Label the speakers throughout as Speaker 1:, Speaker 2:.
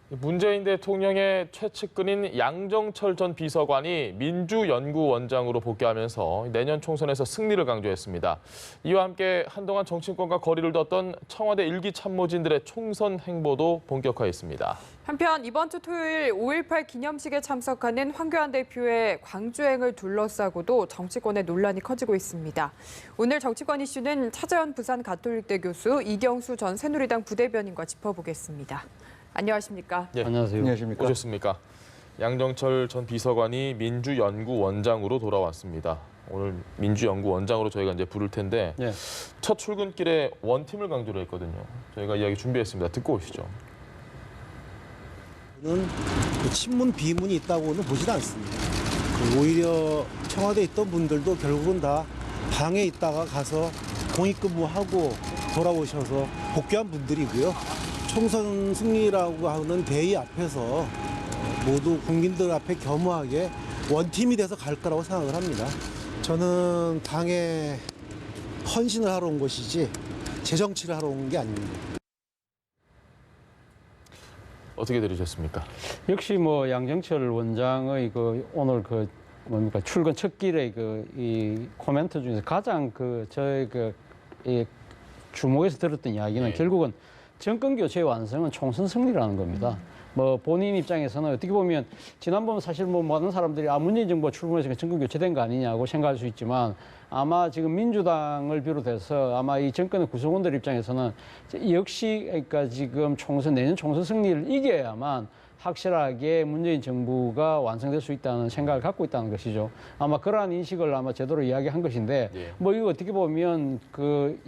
Speaker 1: 문재인 대통령의 최측근인 양정철 전 비서관이 민주연구원장으로 복귀하면서 내년 총선에서 승리를 강조했습니다. 이와 함께 한동안 정치권과 거리를 뒀던 청와대 일기 참모진들의 총선 행보도 본격화했습니다.
Speaker 2: 한편 이번 주 토요일 5.18 기념식에 참석하는 황교안 대표의 광주행을 둘러싸고도 정치권의 논란이 커지고 있습니다. 오늘 정치권 이슈는 차재현 부산 가톨릭대 교수, 이경수 전 새누리당 부대변인과 짚어보겠습니다. 안녕하십니까?
Speaker 1: 예,
Speaker 3: 안녕하세요.
Speaker 4: 안녕하십니까?
Speaker 1: 오셨습니까? 양정철 전 비서관이 민주연구원장으로 돌아왔습니다. 오늘 민주연구원장으로 저희가 이제 부를 텐데
Speaker 3: 예.
Speaker 1: 첫 출근길에 원팀을 강조를 했거든요. 저희가 이야기 준비했습니다. 듣고 오시죠.
Speaker 4: 저는 그 친문 비문이 있다고는 보지도 않습니다. 오히려 청와대에 있던 분들도 결국은 다 방에 있다가 가서 공익근무하고 돌아오셔서 복귀한 분들이고요. 총선 승리라고 하는 대의 앞에서 모두 국민들 앞에 겸허하게 원팀이 돼서 갈 거라고 생각을 합니다. 저는 당에 헌신을 하러 온 것이지 재정치를 하러 온 게 아닙니다.
Speaker 1: 어떻게 들으셨습니까?
Speaker 3: 역시 뭐 양정철 원장의 오늘 출근 첫 길의 이 코멘트 중에서 가장 저의 이 주목해서 들었던 이야기는 결국은 정권 교체의 완성은 총선 승리라는 겁니다. 뭐 본인 입장에서는 어떻게 보면 지난번 사실 뭐 많은 사람들이 문재인 정부가 출범해서 정권 교체된 거 아니냐고 생각할 수 있지만 아마 지금 민주당을 비롯해서 아마 이 정권의 구성원들 입장에서는 역시 그러니까 지금 내년 총선 승리를 이겨야만 확실하게 문재인 정부가 완성될 수 있다는 생각을 갖고 있다는 것이죠. 아마 그러한 인식을 아마 제대로 이야기한 것인데 뭐 이거 어떻게 보면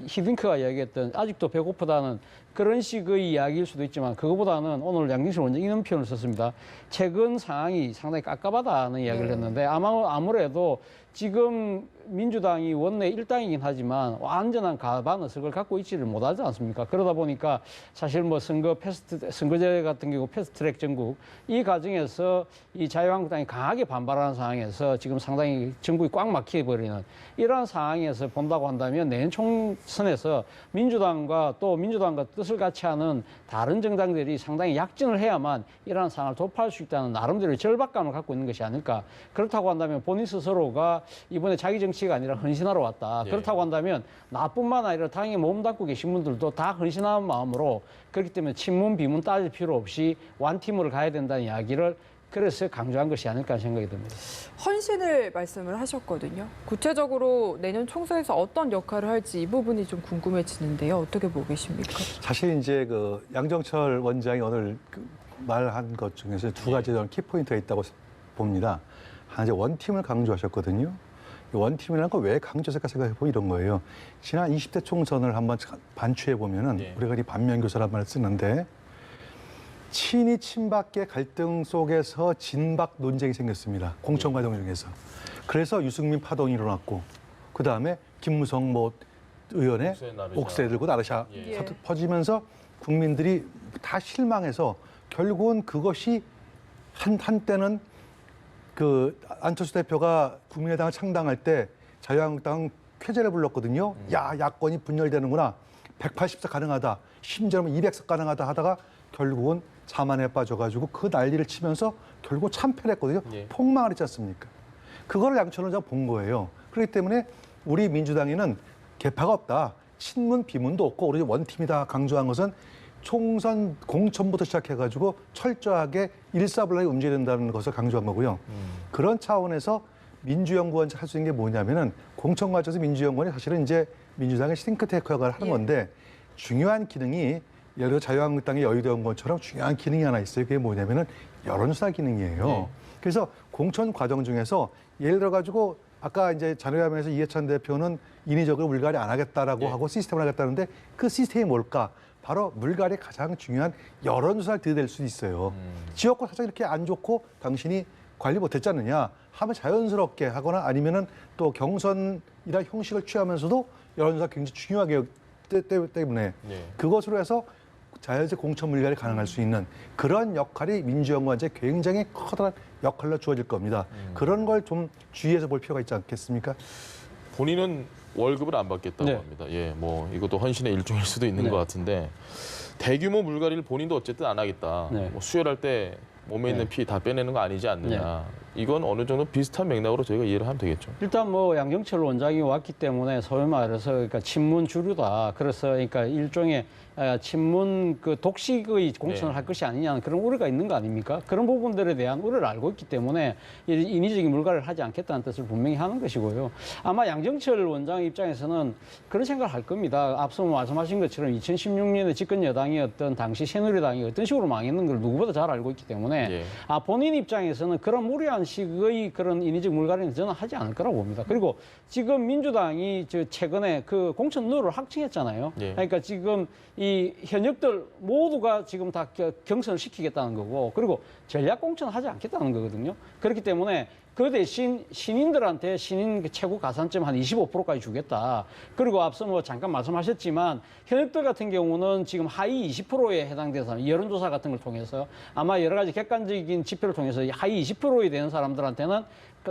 Speaker 3: 히딩크가 이야기했던 아직도 배고프다는 그런 식의 이야기일 수도 있지만 그거보다는 오늘 양정철 원장 이런 표현을 썼습니다. 최근 상황이 상당히 깝깝하다는 이야기를 했는데 아무래도 지금 민주당이 원내 1당이긴 하지만 완전한 가반의석을 갖고 있지를 못하지 않습니까? 그러다 보니까 사실 뭐 선거제 같은 경우 패스트트랙 전국 이 과정에서 이 자유한국당이 강하게 반발하는 상황에서 지금 상당히 전국이 꽉 막혀버리는 이러한 상황에서 본다고 한다면 내년 총선에서 민주당과 뜻을 같이 하는 다른 정당들이 상당히 약진을 해야만 이러한 상황을 돌파할 수 있다는 나름대로의 절박감을 갖고 있는 것이 아닐까. 그렇다고 한다면 본인 스스로가 이번에 자기 정치가 아니라 헌신하러 왔다. 그렇다고 한다면 나뿐만 아니라 당에 몸담고 계신 분들도 다 헌신하는 마음으로 그렇기 때문에 친문 비문 따질 필요 없이 완팀으로 가야 된다는 이야기를 그래서 강조한 것이 아닐까 생각이 듭니다.
Speaker 2: 헌신을 말씀을 하셨거든요. 구체적으로 내년 총선에서 어떤 역할을 할지 이 부분이 좀 궁금해지는데요. 어떻게 보고 계십니까?
Speaker 5: 사실 이제 양정철 원장이 오늘 말한 것 중에서 두 가지 저는 키포인트가 있다고 봅니다. 하나 이제 원팀을 강조하셨거든요. 원팀이라는 거 왜 강조했을까 생각해보면 이런 거예요. 지난 20대 총선을 한번 반추해 보면은 우리가 이 반면교사란 말을 쓰는데 친이 친박의 갈등 속에서 진박 논쟁이 생겼습니다. 공천 과정 중에서. 그래서 유승민 파동이 일어났고 그 다음에 김무성 의원의 옥새 들고 나르샤 퍼지면서 국민들이 다 실망해서 결국은 그것이 한때는 안철수 대표가 국민의당을 창당할 때 자유한국당 쾌재를 불렀거든요. 야, 야권이 분열되는구나. 180석 가능하다. 심지어는 200석 가능하다 하다가 결국은 자만에 빠져가지고 그 난리를 치면서 결국 참패했거든요. 폭망을 했지 않습니까? 그거를 양철 원장 본 거예요. 그렇기 때문에 우리 민주당에는 개파가 없다. 친문 비문도 없고 우리 원팀이다 강조한 것은 총선 공천부터 시작해가지고 철저하게 일사불란하게 움직여야 된다는 것을 강조한 거고요. 그런 차원에서 민주연구원 할 수 있는 게 뭐냐면은 공천 과정에서 민주연구원이 사실은 이제 민주당의 싱크테크 역할을 하는 건데 중요한 기능이 예를 들어 자유한국당의 여의도연구원처럼 중요한 기능이 하나 있어요. 그게 뭐냐면은 여론조사 기능이에요. 그래서 공천 과정 중에서 예를 들어가지고 아까 이제 자료화면에서 이해찬 대표는 인위적으로 물갈이 안 하겠다라고 하고 시스템을 하겠다는데 그 시스템이 뭘까? 바로 물갈이의 가장 중요한 여론조사를 들이댈 수 있어요. 지역구 사정 이렇게 안 좋고 당신이 관리 못했지 않느냐 하면 자연스럽게 하거나 아니면은 또 경선이라 형식을 취하면서도 여론조사가 굉장히 중요하게 때문에 그것으로 해서 자연스레 공천 물갈이 가능할 수 있는 그런 역할이 민주연구원에 굉장히 커다란 역할로 주어질 겁니다. 그런 걸 좀 주의해서 볼 필요가 있지 않겠습니까?
Speaker 1: 본인은 월급을 안 받겠다고 합니다. 뭐 이것도 헌신의 일종일 수도 있는 것 같은데 대규모 물갈이를 본인도 어쨌든 안 하겠다.
Speaker 3: 네.
Speaker 1: 뭐 수혈할 때 몸에 있는
Speaker 3: 네.
Speaker 1: 피 다 빼내는 거 아니지 않느냐. 이건 어느 정도 비슷한 맥락으로 저희가 이해를 하면 되겠죠.
Speaker 3: 일단 뭐 양정철 원장이 왔기 때문에 소위 말해서 그러니까 친문 주류다. 그래서 그러니까 일종의 친문 그 독식의 공천을
Speaker 1: 네.
Speaker 3: 할 것이 아니냐는 그런 우려가 있는 거 아닙니까? 그런 부분들에 대한 우려를 알고 있기 때문에 인위적인 물갈이를 하지 않겠다는 뜻을 분명히 하는 것이고요. 아마 양정철 원장 입장에서는 그런 생각을 할 겁니다. 앞서 말씀하신 것처럼 2016년에 집권 여당이었던 당시 새누리당이 어떤 식으로 망했는 걸 누구보다 잘 알고 있기 때문에
Speaker 1: 예.
Speaker 3: 본인 입장에서는 그런 무리한 식의 그런 인위적 물갈이는 저는 하지 않을 거라고 봅니다. 그리고 지금 민주당이 최근에 그 공천 룰을 확정했잖아요.
Speaker 1: 예.
Speaker 3: 그러니까 지금 이 현역들 모두가 지금 다 경선을 시키겠다는 거고, 그리고 전략 공천을 하지 않겠다는 거거든요. 그렇기 때문에 그 대신 신인들한테 신인 최고 가산점 한 25%까지 주겠다. 그리고 앞서 뭐 잠깐 말씀하셨지만 현역들 같은 경우는 지금 하위 20%에 해당되는 사람, 여론조사 같은 걸 통해서 아마 여러 가지 객관적인 지표를 통해서 하위 20%에 되는 사람들한테는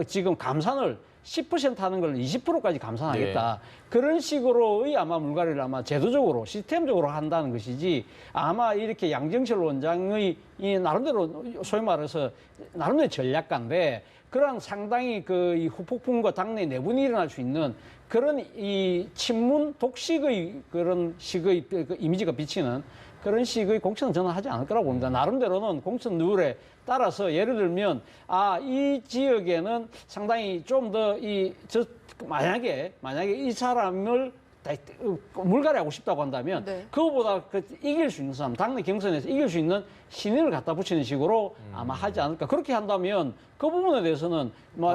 Speaker 3: 지금 감산을 10% 하는 걸 20%까지 감산하겠다. 그런 식으로의 아마 물갈이를 아마 제도적으로 시스템적으로 한다는 것이지, 아마 이렇게 양정철 원장의 이 나름대로 소위 말해서 나름대로 전략가인데 그런 상당히 이 후폭풍과 당내 내분이 일어날 수 있는 그런 이 친문 독식의 그런 식의 그 이미지가 비치는 그런 식의 공천은 저는 하지 않을 거라고 봅니다. 나름대로는 공천 룰에 따라서 예를 들면 이 지역에는 상당히 좀 더 만약에 이 사람을 물갈이하고 싶다고 한다면
Speaker 2: 네.
Speaker 3: 그거보다 이길 수 있는 사람, 당내 경선에서 이길 수 있는 신인을 갖다 붙이는 식으로 아마 하지 않을까. 그렇게 한다면 그 부분에 대해서는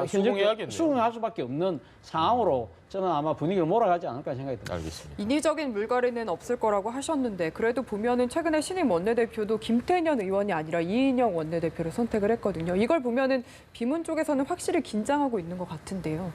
Speaker 1: 수긍해야겠네요.
Speaker 3: 수긍할 수밖에 없는 상황으로 저는 아마 분위기를 몰아가지 않을까 생각이 듭니다.
Speaker 1: 알겠습니다.
Speaker 2: 인위적인 물갈이는 없을 거라고 하셨는데 그래도 보면은 최근에 신임 원내대표도 김태년 의원이 아니라 이인영 원내대표를 선택을 했거든요. 이걸 보면은 비문 쪽에서는 확실히 긴장하고 있는 것 같은데요.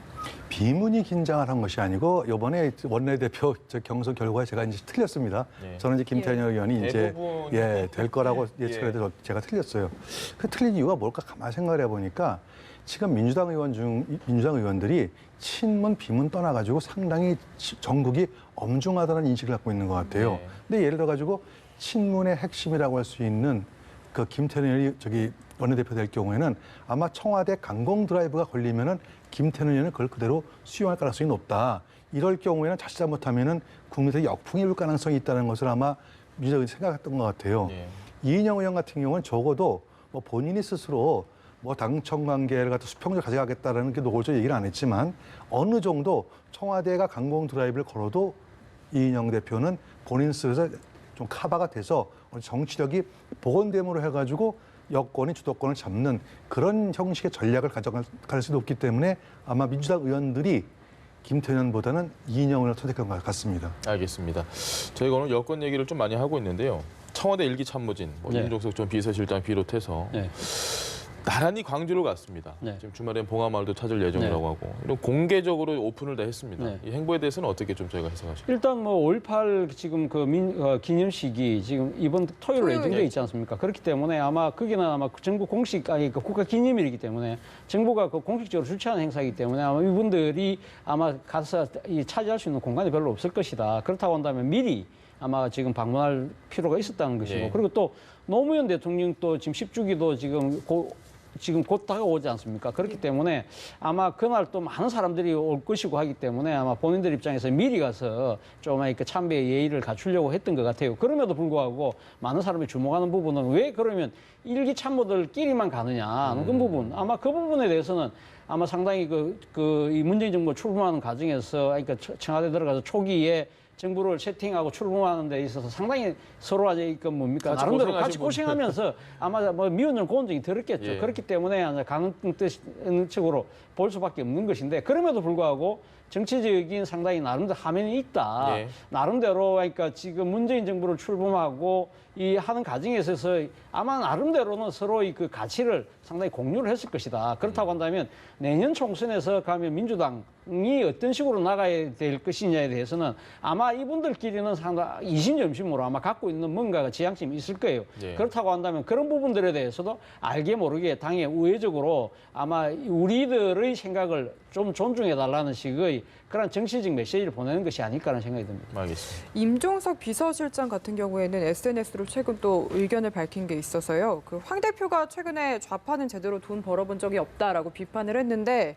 Speaker 5: 비문이 긴장을 한 것이 아니고 이번에 원내대표 경선 결과에 제가 이제 틀렸습니다.
Speaker 1: 네.
Speaker 5: 저는 이제 김태년 의원이 이제
Speaker 1: 대부분
Speaker 5: 될 거라고 예측을 해도 제가 틀렸어요. 그 틀린 이유가 뭘까 가만히 생각을 해보니까 지금 민주당 의원들이 친문 비문 떠나가지고 상당히 전국이 엄중하다는 인식을 갖고 있는 것 같아요.
Speaker 1: 네.
Speaker 5: 근데 예를 들어가지고 친문의 핵심이라고 할 수 있는 그 김태년 의원이 원내대표 될 경우에는 아마 청와대 강공 드라이브가 걸리면은 김태년 의원은 그걸 그대로 수용할 가능성이 높다. 이럴 경우에는 자칫 잘못하면은 국민들이 역풍이 불 가능성이 있다는 것을 아마 민주당이 생각했던 것 같아요.
Speaker 1: 예.
Speaker 5: 이인영 의원 같은 경우는 적어도 뭐 본인이 스스로 뭐 당청 관계를 갖다 수평적 가져가겠다라는 게 노골적으로 얘기를 안 했지만 어느 정도 청와대가 강공 드라이브를 걸어도 이인영 대표는 본인 스스로 좀 카바가 돼서 정치력이 복원됨으로 해가지고 여권이 주도권을 잡는 그런 형식의 전략을 가져갈 가능성이 높기 때문에 아마 민주당 의원들이 김태년보다는 이인영 의원을 선택한 것 같습니다.
Speaker 1: 알겠습니다. 저희가 오늘 여권 얘기를 좀 많이 하고 있는데요. 청와대 일기 참모진,
Speaker 3: 네.
Speaker 1: 임종석 전 비서실장 비롯해서
Speaker 3: 네.
Speaker 1: 나란히 광주로 갔습니다.
Speaker 3: 네.
Speaker 1: 지금 주말엔 봉하마을도 찾을 예정이라고
Speaker 3: 네.
Speaker 1: 하고 이런 공개적으로 오픈을 다 했습니다.
Speaker 3: 네.
Speaker 1: 이 행보에 대해서는 어떻게 좀 저희가 해석하실까요?
Speaker 3: 일단 뭐 5.18 지금 기념식이 지금 이번 토요일로 예정돼 있지 않습니까? 그렇기 때문에 아마 거기는 아마 정부 공식 국가 기념일이기 때문에 정부가 공식적으로 주최하는 행사이기 때문에 아마 이분들이 아마 가서 차지할 수 있는 공간이 별로 없을 것이다. 그렇다고 한다면 미리 아마 지금 방문할 필요가 있었다는 것이고
Speaker 1: 네.
Speaker 3: 그리고 또 노무현 대통령 또 지금 10주기도 지금 곧 다가오지 않습니까? 그렇기 때문에 아마 그날 또 많은 사람들이 올 것이고 하기 때문에 아마 본인들 입장에서 미리 가서 좀 이렇게 참배의 예의를 갖추려고 했던 것 같아요. 그럼에도 불구하고 많은 사람이 주목하는 부분은 왜 그러면 일기 참모들끼리만 가느냐 하는 그 부분. 아마 그 부분에 대해서는 아마 상당히 이 문재인 정부 출범하는 과정에서 그러니까 청와대 들어가서 초기에 정부를 세팅하고 출범하는 데 있어서 상당히 서로 아직 뭡니까 나름대로 같이 고생하면서 아마 뭐 미운 점 고운 점이 들었겠죠.
Speaker 1: 예.
Speaker 3: 그렇기 때문에 가능성적으로 볼 수밖에 없는 것인데 그럼에도 불구하고 정치적인 상당히 나름대로 하면이 있다.
Speaker 1: 예.
Speaker 3: 나름대로 그러니까 지금 문재인 정부를 출범하고 이 하는 과정에 있어서 아마 나름대로는 서로의 그 가치를 상당히 공유를 했을 것이다. 그렇다고 한다면 내년 총선에서 가면 민주당이 어떤 식으로 나가야 될 것이냐에 대해서는 아마 이분들끼리는 상당히 이심점심으로 아마 갖고 있는 뭔가가 지향점이 있을 거예요.
Speaker 1: 예.
Speaker 3: 그렇다고 한다면 그런 부분들에 대해서도 알게 모르게 당에 우회적으로 아마 우리들의 생각을 좀 존중해달라는 식의 그런 정치적 메시지를 보내는 것이 아닐까라는 생각이 듭니다.
Speaker 1: 알겠습니다.
Speaker 2: 임종석 비서실장 같은 경우에는 SNS로 최근 또 의견을 밝힌 게 있어서요. 그 황 대표가 최근에 좌파는 제대로 돈 벌어본 적이 없다라고 비판을 했는데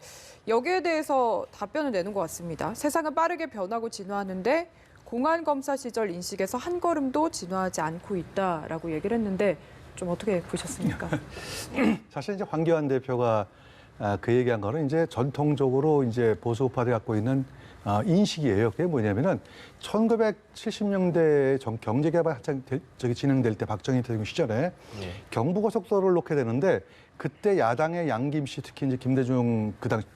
Speaker 2: 여기에 대해서 답변을 내는 것 같습니다. 세상은 빠르게 변하고 진화하는데 공안 검사 시절 인식에서 한 걸음도 진화하지 않고 있다라고 얘기를 했는데 좀 어떻게 보셨습니까?
Speaker 5: 사실 이제 황교안 대표가 그 얘기한 거는 이제 전통적으로 이제 보수 우파들이 갖고 있는 인식이에요. 그게 뭐냐면은 1970년대 경제 개발 한창 진행될 때 박정희 대통령 시절에 경부고속도로를 놓게 되는데 그때 야당의 양김 씨 특히 이제 김대중 그 당시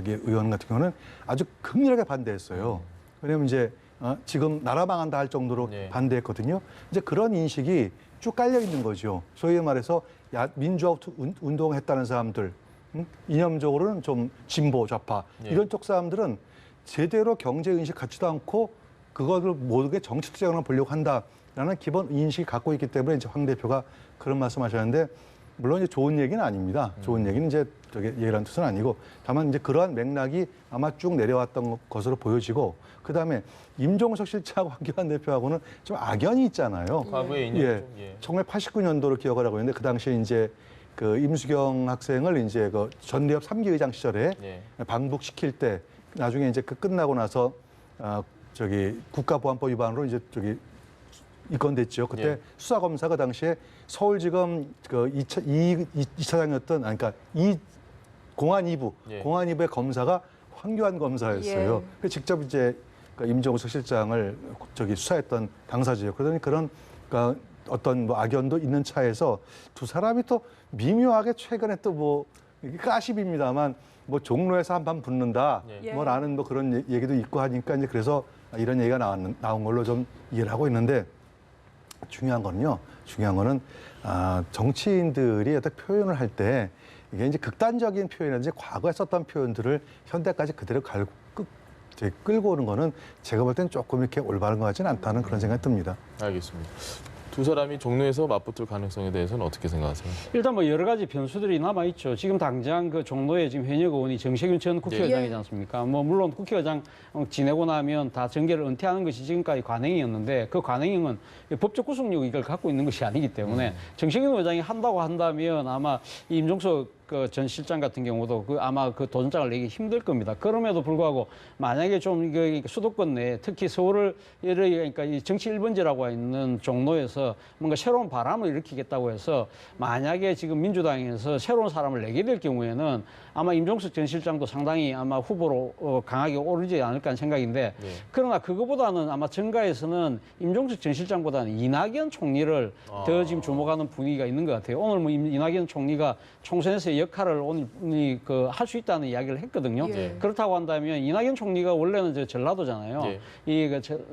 Speaker 5: 의원 같은 경우는 아주 극렬하게 반대했어요. 왜냐면 이제 지금 나라 망한다 할 정도로 반대했거든요. 이제 그런 인식이 쭉 깔려 있는 거죠. 소위 말해서 민주화 운동했다는 사람들, 이념적으로는 좀 진보 좌파 이런 쪽 사람들은 제대로 경제 인식 갖지도 않고 그것을 모두게 정치 투쟁으로 보려고 한다라는 기본 인식이 갖고 있기 때문에 이제 황 대표가 그런 말씀하셨는데 물론 이제 좋은 얘기는 아닙니다. 좋은 얘기는 이제 얘기라는 뜻은 아니고 다만 이제 그러한 맥락이 아마 쭉 내려왔던 것으로 보여지고 그다음에 임종석 실장하고 황교안 대표하고는 좀 악연이 있잖아요.
Speaker 1: 과거의 인연 좀
Speaker 5: 1989년도를 기억을 하고 있는데 그 당시에 이제 그 임수경 학생을 이제 그 전대협 3기 의장 시절에 방북시킬 때 나중에 이제 그 끝나고 나서 국가보안법 위반으로 이제 입건됐죠. 그때 수사검사 그 당시에 서울지검 그 2차장이었던 그러니까 공안 2부의 검사가 황교안 검사였어요. 그래서 직접 이제 그 임종석 실장을 수사했던 당사자예요. 그러더니 그런 그러니까 어떤 뭐 악연도 있는 차에서 두 사람이 또 미묘하게 최근에 또 뭐 가십입니다만 뭐 종로에서 한판 붙는다 뭐라는 뭐 그런 얘기도 있고 하니까 이제 그래서 이런 얘기가 나온 걸로 좀 이해를 하고 있는데 중요한 거는 정치인들이 어떤 표현을 할 때 이게 이제 극단적인 표현이라든지 과거에 썼던 표현들을 현대까지 그대로 끌고 오는 거는 제가 볼 땐 조금 이렇게 올바른 것 같지는 않다는 그런 생각이 듭니다.
Speaker 1: 알겠습니다. 두 사람이 종로에서 맞붙을 가능성에 대해서는 어떻게 생각하세요?
Speaker 3: 일단 뭐 여러 가지 변수들이 남아 있죠. 지금 당장 그 종로에 지금 현역 의원이 정세균 전 국회의장이지 않습니까? 뭐 물론 국회의장 지내고 나면 다 정계를 은퇴하는 것이 지금까지 관행이었는데 그 관행은 법적 구속력 이걸 갖고 있는 것이 아니기 때문에 정세균 의장이 한다고 한다면 아마 임종석 그 전 실장 같은 경우도 아마 그 도전장을 내기 힘들 겁니다. 그럼에도 불구하고 만약에 좀 수도권 내에 특히 서울을 그러니까 이 정치 1번지라고 있는 종로에서 뭔가 새로운 바람을 일으키겠다고 해서 만약에 지금 민주당에서 새로운 사람을 내게 될 경우에는 아마 임종석 전 실장도 상당히 아마 후보로 강하게 오르지 않을까 하는 생각인데 그러나 그거보다는 아마 정가에서는 임종석 전 실장보다는 이낙연 총리를 더 지금 주목하는 분위기가 있는 것 같아요. 오늘 뭐 이낙연 총리가 총선에서의 역할을 오늘 할 수 있다는 이야기를 했거든요. 그렇다고 한다면 이낙연 총리가 원래는 전라도잖아요.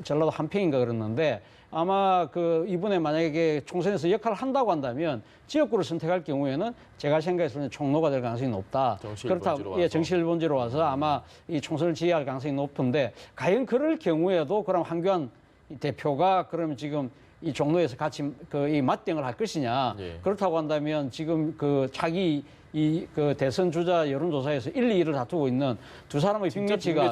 Speaker 3: 전라도 한평인가 그랬는데 아마 이번에 만약에 총선에서 역할을 한다고 한다면 지역구를 선택할 경우에는 제가 생각해서는 총로가 될 가능성이 높다. 그렇다고 정치 1번지로 와서 아마 이 총선을 지휘할 가능성이 높은데 과연 그럴 경우에도 그럼 황교안 대표가 그럼 지금 이 종로에서 같이 이 맞대응을 할 것이냐. 그렇다고 한다면 지금 차기 그 대선 주자 여론조사에서 1, 2위를 다투고 있는 두 사람의 빅매치가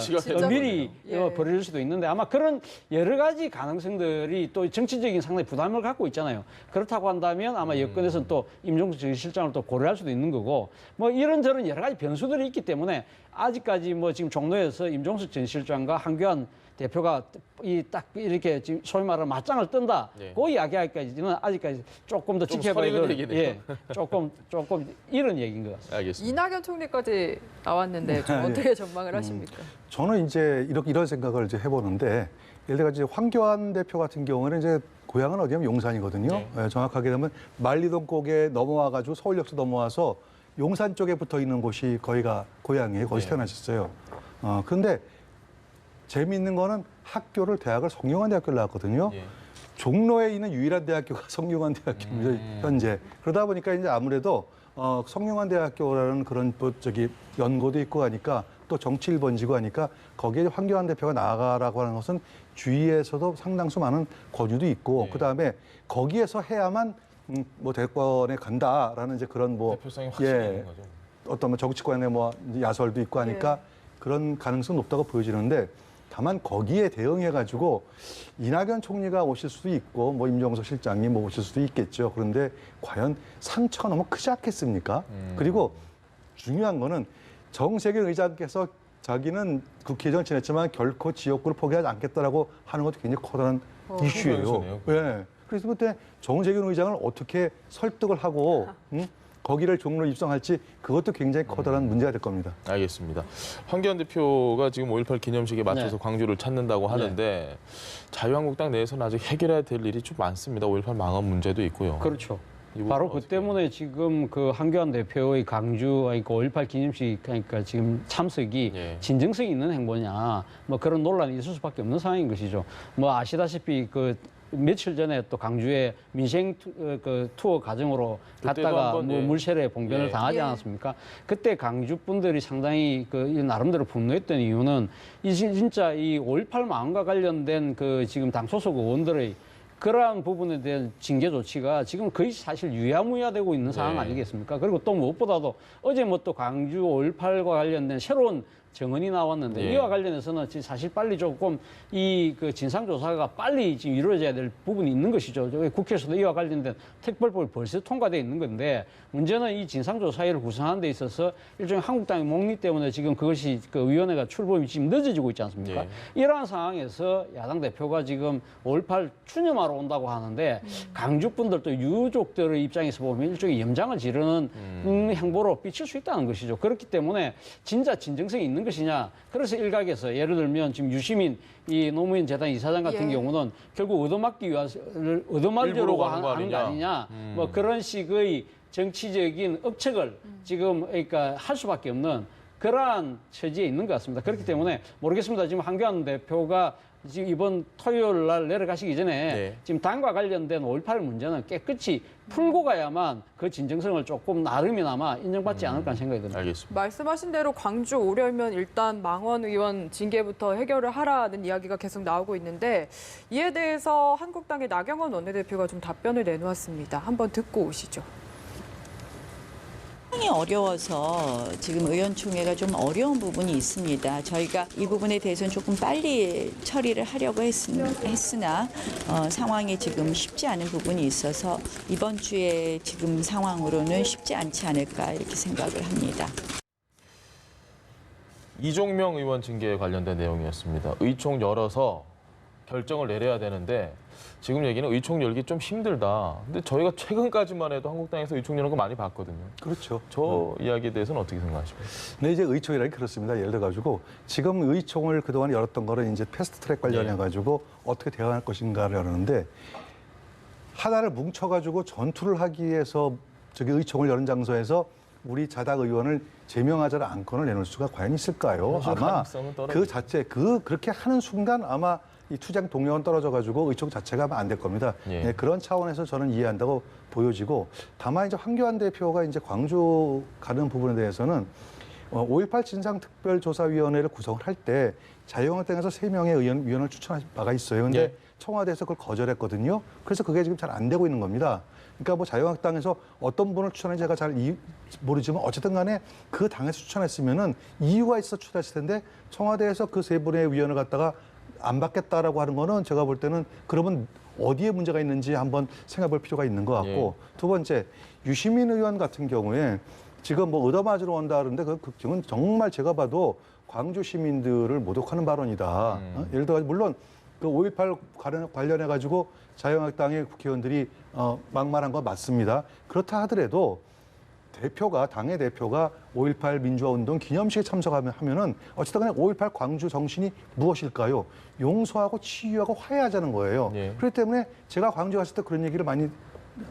Speaker 3: 미리 벌어질 수도 있는데 아마 그런 여러 가지 가능성들이 또 정치적인 상당히 부담을 갖고 있잖아요. 그렇다고 한다면 아마 여권에서는 또 임종석 전 실장을 또 고려할 수도 있는 거고 뭐 이런저런 여러 가지 변수들이 있기 때문에 아직까지 뭐 지금 종로에서 임종석 전 실장과 황교안 대표가 딱 이렇게 지금 소위 말하는 맞짱을 뜬다. 그 이야기하기까지는 아직까지 조금 더 지켜봐야 될 조금 이런 얘기인 것 같습니다.
Speaker 1: 알겠습니다.
Speaker 2: 이낙연 총리까지 나왔는데 좀 어떻게 전망을 하십니까?
Speaker 5: 저는 이제 이런 생각을 이제 해보는데 예를 들어 이제 황교안 대표 같은 경우는 이제 고향은 어디냐면 용산이거든요. 정확하게 되면 만리동곡에 넘어와가지고 서울역에서 넘어와서 용산 쪽에 붙어 있는 곳이 거기가 고향이에요. 거기서 태어나셨어요. 그런데 재미있는 거는 대학을 성균관대학교를 나왔거든요. 종로에 있는 유일한 대학교가 성균관대학교입니다. 현재. 그러다 보니까 이제 아무래도 성균관대학교라는 그런 또 연고도 있고 하니까 또 정치를 번지고 하니까 거기에 황교안 대표가 나아가라고 하는 것은 주위에서도 상당수 많은 권유도 있고 그다음에 거기에서 해야만 뭐 대권에 간다라는 이제 그런 뭐
Speaker 1: 대표성이 확실한 거죠.
Speaker 5: 어떤 뭐 정치권의 뭐 야설도 있고 하니까 그런 가능성이 높다고 보여지는데 다만 거기에 대응해 가지고 이낙연 총리가 오실 수도 있고 뭐 임종석 실장이 뭐 오실 수도 있겠죠. 그런데 과연 상처가 너무 크지 않겠습니까? 그리고 중요한 거는 정세균 의장께서 자기는 국회 정치했지만 결코 지역구를 포기하지 않겠다라고 하는 것도 굉장히 커다란 이슈예요.
Speaker 1: 변수네요.
Speaker 5: 예. 그래서 그때 정세균 의장을 어떻게 설득을 하고 거기를 종로로 입성할지 그것도 굉장히 커다란 문제가 될 겁니다.
Speaker 1: 알겠습니다. 황교안 대표가 지금 5.18 기념식에 맞춰서 광주를 찾는다고 하는데 자유한국당 내에서는 아직 해결해야 될 일이 좀 많습니다. 5.18 망언 문제도 있고요.
Speaker 3: 그렇죠.
Speaker 1: 이 부분은
Speaker 3: 바로 그
Speaker 1: 어떻게
Speaker 3: 때문에 지금 그 황교안 대표의 강주, 그러니까 5.18 기념식 그러니까 지금 참석이
Speaker 1: 예.
Speaker 3: 진정성이 있는 행보냐, 뭐 그런 논란이 있을 수밖에 없는 상황인 것이죠. 뭐 아시다시피 그 며칠 전에 또 강주에 민생 투어 과정으로
Speaker 1: 그때도
Speaker 3: 갔다가
Speaker 1: 한번,
Speaker 3: 뭐
Speaker 1: 예.
Speaker 3: 물세례 봉변을
Speaker 1: 예.
Speaker 3: 당하지
Speaker 2: 예.
Speaker 3: 않았습니까? 그때 강주 분들이 상당히 그 나름대로 분노했던 이유는 진짜 이 5.18 망언과 관련된 그 지금 당 소속 의원들의 그러한 부분에 대한 징계 조치가 지금 거의 사실 유야무야되고 있는 상황
Speaker 1: 네.
Speaker 3: 아니겠습니까? 그리고 또 무엇보다도 어제 뭐 또 강주 5.18과 관련된 새로운 정언이 나왔는데
Speaker 1: 예.
Speaker 3: 이와 관련해서는 사실 빨리 조금 이 그 진상조사가 빨리 지금 이루어져야 될 부분이 있는 것이죠. 국회에서도 이와 관련된 특별법이 벌써 통과되어 있는 건데 문제는 이 진상조사위를 구성하는 데 있어서 일종의 한국당의 목리 때문에 지금 그것이 그 위원회가 출범이 지금 늦어지고 있지 않습니까?
Speaker 1: 예.
Speaker 3: 이러한 상황에서 야당 대표가 지금 5.18 추념하러 온다고 하는데 강주 분들도 유족들의 입장에서 보면 일종의 염장을 지르는 행보로 비칠 수 있다는 것이죠. 그렇기 때문에 진짜 진정성이 있는 것이냐. 그래서 일각에서 예를 들면 지금 유시민 이 노무현 재단 이사장 같은
Speaker 2: 예.
Speaker 3: 경우는 결국 얻어맞기 위한 얻어맞으려고
Speaker 1: 일부러
Speaker 3: 하는
Speaker 1: 가는 거
Speaker 3: 거 아니냐. 뭐 그런 식의 정치적인 억측을 지금 그러니까 할 수밖에 없는 그러한 처지에 있는 것 같습니다. 그렇기 때문에 모르겠습니다. 지금 황교안 대표가 지금 이번 토요일 날 내려가시기 전에
Speaker 1: 네.
Speaker 3: 지금 당과 관련된 5.18 문제는 깨끗이 풀고 가야만 그 진정성을 조금 나름이나마 인정받지 않을까 하는 생각이 듭니다.
Speaker 1: 알겠습니다.
Speaker 2: 말씀하신 대로 광주 오려면 일단 망원 의원 징계부터 해결을 하라는 이야기가 계속 나오고 있는데 이에 대해서 한국당의 나경원 원내대표가 좀 답변을 내놓았습니다. 한번 듣고 오시죠.
Speaker 6: 상당히 어려워서 지금 의원총회가 좀 어려운 부분이 있습니다. 저희가 이 부분에 대해서는 조금 빨리 처리를 하려고 했으나 상황이 지금 쉽지 않은 부분이 있어서 이번 주에 지금 상황으로는 쉽지 않지 않을까 이렇게 생각을 합니다.
Speaker 1: 이종명 의원 징계에 관련된 내용이었습니다. 의총 열어서 결정을 내려야 되는데 지금 얘기는 의총 열기 좀 힘들다. 근데 저희가 최근까지만 해도 한국당에서 의총 여는 거 많이 봤거든요.
Speaker 5: 그렇죠.
Speaker 1: 저 이야기에 대해서는 어떻게 생각하십니까?
Speaker 5: 근데 이제 의총이라는 게 그렇습니다. 예를 들어 가지고 지금 의총을 그동안 열었던 거를 이제 패스트 트랙 관련해 가지고 어떻게 대응할 것인가를 하는데 하나를 뭉쳐 가지고 전투를 하기 위해서 저기 의총을 여는 장소에서 우리 자당 의원을 제명하자는 안건을 내놓을 수가 과연 있을까요? 아마
Speaker 1: 가능성은 떨어지죠.
Speaker 5: 그 자체 그렇게 하는 순간 아마 이 투쟁 동력은 떨어져 가지고 의총 자체가 안 될 겁니다.
Speaker 1: 예.
Speaker 5: 네, 그런 차원에서 저는 이해한다고 보여지고 다만 이제 황교안 대표가 이제 광주 가는 부분에 대해서는 5.18 진상특별조사위원회를 구성을 할 때 자유한국당에서 3명의 위원을 추천한 바가 있어요. 근데
Speaker 1: 예.
Speaker 5: 청와대에서 그걸 거절했거든요. 그래서 그게 지금 잘 안 되고 있는 겁니다. 그러니까 뭐 자유한국당에서 어떤 분을 추천했는지 제가 잘 모르지만 어쨌든 간에 그 당에서 추천했으면은 이유가 있어 추천했을 텐데 청와대에서 그 3분의 위원을 갖다가 안 받겠다라고 하는 거는 제가 볼 때는 그러면 어디에 문제가 있는지 한번 생각해 볼 필요가 있는 것 같고 두 번째 유시민 의원 같은 경우에 지금 뭐 얻어맞으러 온다 그러는데 그건 정말 제가 봐도 광주 시민들을 모독하는 발언이다. 예를 들어 물론 그 5.18 관련해 가지고 자유한국당의 국회의원들이 막말한 건 맞습니다. 그렇다 하더라도 당의 대표가 5.18 민주화운동 기념식에 참석하면은 어쨌든 간에 5.18 광주 정신이 무엇일까요? 용서하고 치유하고 화해하자는 거예요.
Speaker 1: 예.
Speaker 5: 그렇기 때문에 제가 광주 갔을 때 그런 얘기를 많이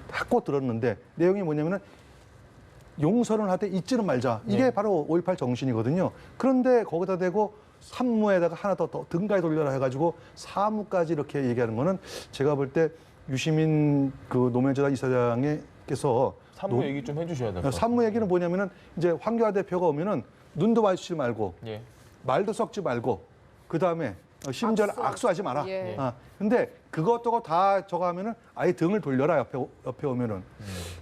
Speaker 5: 하고 들었는데 내용이 뭐냐면은 용서는 하되 잊지는 말자. 이게 바로 5.18 정신이거든요. 그런데 거기다 대고 산무에다가 하나 더 등가에 돌려라 해가지고 사무까지 이렇게 얘기하는 거는 제가 볼 때 유시민 그 노무현재단 이사장께서
Speaker 1: 산무 얘기 좀 해주셔야 될 것 같아요.
Speaker 5: 산무 얘기는 뭐냐면은 이제 황교안 대표가 오면은 눈도 마주치지 말고
Speaker 1: 예.
Speaker 5: 말도 섞지 말고 그 다음에 심지어는 악수하지 마라.
Speaker 2: 예.
Speaker 5: 근데 그것도 다 저거 하면은 아예 등을 돌려라 옆에 오면은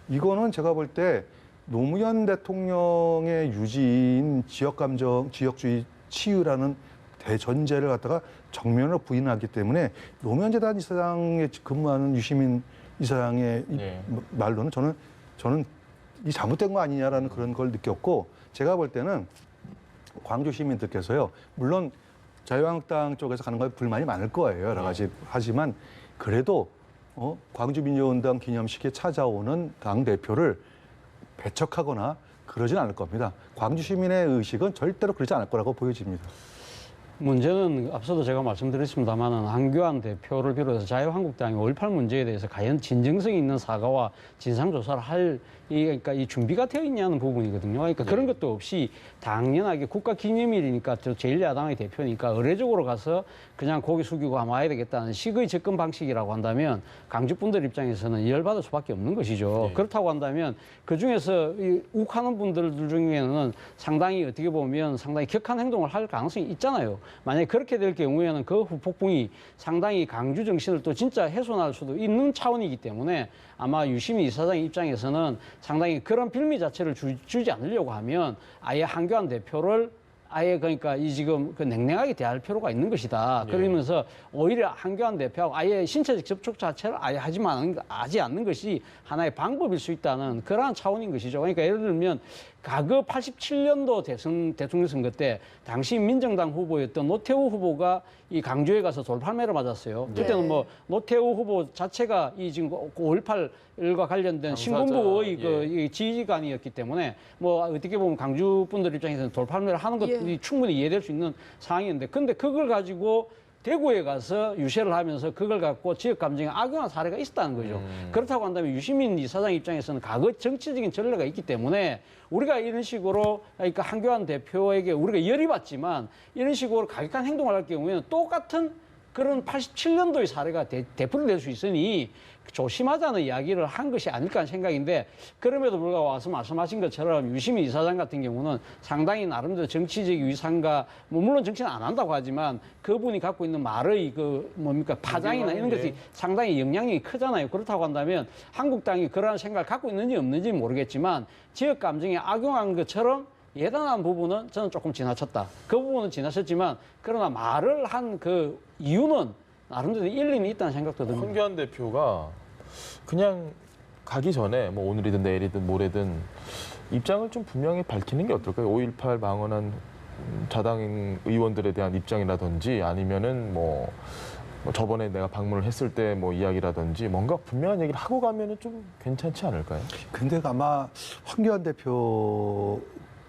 Speaker 5: 이거는 제가 볼 때 노무현 대통령의 유지인 지역감정, 지역주의 치유라는 대전제를 갖다가 정면으로 부인하기 때문에 노무현재단 이사장에 근무하는 유시민 이사장의
Speaker 1: 네.
Speaker 5: 말로는 저는 이 잘못된 거 아니냐라는 그런 걸 느꼈고 제가 볼 때는 광주 시민들께서요 물론 자유한국당 쪽에서 가는 거에 불만이 많을 거예요 여러 가지 하지만 그래도 광주민주운동 기념식에 찾아오는 당 대표를 배척하거나 그러진 않을 겁니다. 광주 시민의 의식은 절대로 그러지 않을 거라고 보여집니다.
Speaker 3: 문제는 앞서도 제가 말씀드렸습니다만은 황교안 대표를 비롯해서 자유한국당이 5.18 문제에 대해서 과연 진정성 있는 사과와 진상조사를 할 그러니까 이 준비가 되어 있냐는 부분이거든요. 그러니까 그런 것도 없이 당연하게 국가기념일이니까 저 제1야당의 대표니까 의례적으로 가서 그냥 고개 숙이고 와야 되겠다는 식의 접근 방식이라고 한다면 강주 분들 입장에서는 열받을 수밖에 없는 것이죠.
Speaker 1: 네.
Speaker 3: 그렇다고 한다면 그중에서 이 욱하는 분들 중에는 상당히 어떻게 보면 상당히 격한 행동을 할 가능성이 있잖아요. 만약에 그렇게 될 경우에는 그 후폭풍이 상당히 강주 정신을 또 진짜 훼손할 수도 있는 차원이기 때문에 아마 유시민 이사장 입장에서는 상당히 그런 빌미 자체를 주지 않으려고 하면 아예 황교안 대표를 아예 그러니까 이 지금 그 냉랭하게 대할 필요가 있는 것이다. 그러면서 오히려 황교안 대표하고 아예 신체적 접촉 자체를 아예 하지 않는 것이 하나의 방법일 수 있다는 그러한 차원인 것이죠. 그러니까 예를 들면 과거 87년도 대통령 선거 때 당시 민정당 후보였던 노태우 후보가 이 강주에 가서 돌팔매를 맞았어요. 그때는 뭐 노태우 후보 자체가 이 지금 5.18과 관련된 신군부의 그 지휘관이었기 때문에 뭐 어떻게 보면 강주 분들 입장에서는 돌팔매를 하는 것이 충분히 이해될 수 있는 상황이었는데 근데 그걸 가지고 대구에 가서 유세를 하면서 그걸 갖고 지역 감정에 악용한 사례가 있었다는 거죠. 그렇다고 한다면 유시민 이사장 입장에서는 과거 정치적인 전례가 있기 때문에 우리가 이런 식으로 그러니까 황교안 대표에게 우리가 열이 받지만 이런 식으로 가격한 행동을 할 경우에는 똑같은 그런 87년도의 사례가 되풀이될 수 있으니 조심하자는 이야기를 한 것이 아닐까 하는 생각인데 그럼에도 불구하고 와서 말씀하신 것처럼 유시민 이사장 같은 경우는 상당히 나름대로 정치적 위상과 뭐 물론 정치는 안 한다고 하지만 그분이 갖고 있는 말의 그 뭡니까 파장이나 이런 것이 상당히 영향력이 크잖아요. 그렇다고 한다면 한국당이 그러한 생각을 갖고 있는지 없는지 모르겠지만 지역 감정에 악용한 것처럼 예단한 부분은 저는 조금 지나쳤다. 그 부분은 지나쳤지만 그러나 말을 한 그 이유는 나름대로 일리는 있다는 생각도 듭니다.
Speaker 1: 황교안 대표가 그냥 가기 전에 뭐 오늘이든 내일이든 모레든 입장을 좀 분명히 밝히는 게 어떨까요? 5.18 망언한 자당 의원들에 대한 입장이라든지 아니면은 뭐 저번에 내가 방문을 했을 때 뭐 이야기라든지 뭔가 분명한 얘기를 하고 가면은 좀 괜찮지 않을까요?
Speaker 5: 근데 아마 황교안 대표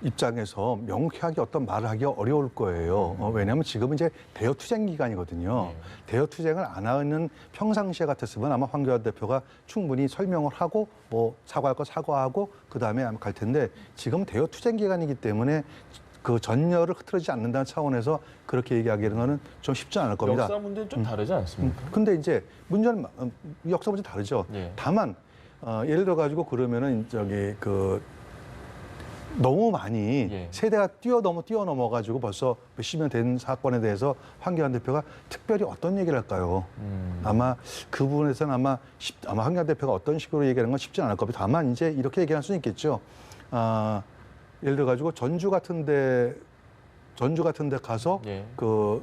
Speaker 5: 입장에서 명쾌하게 어떤 말을 하기가 어려울 거예요. 왜냐하면 지금은 이제 대여 투쟁 기간이거든요. 대여 투쟁을 안 하는 평상시에 같았으면 아마 황교안 대표가 충분히 설명을 하고 뭐 사과할 거 사과하고 그 다음에 아마 갈 텐데 지금 대여 투쟁 기간이기 때문에 그 전열을 흐트러지지 않는다는 차원에서 그렇게 얘기하기는 거는 좀 쉽지 않을 겁니다.
Speaker 1: 역사 문제는 좀 다르지 않습니까?
Speaker 5: 근데 이제 문제는 역사 문제 다르죠.
Speaker 1: 예.
Speaker 5: 다만 예를 들어 가지고 그러면은 저기 그 너무 많이 세대가 뛰어넘어 가지고 벌써 몇십 년 된 사건에 대해서 황교안 대표가 특별히 어떤 얘기를 할까요? 아마 그 부분에서는 아마 황교안 대표가 어떤 식으로 얘기하는 건 쉽지 않을 겁니다. 다만 이제 이렇게 얘기할 수는 있겠죠. 예를 들어 가지고 전주 같은 데 가서 그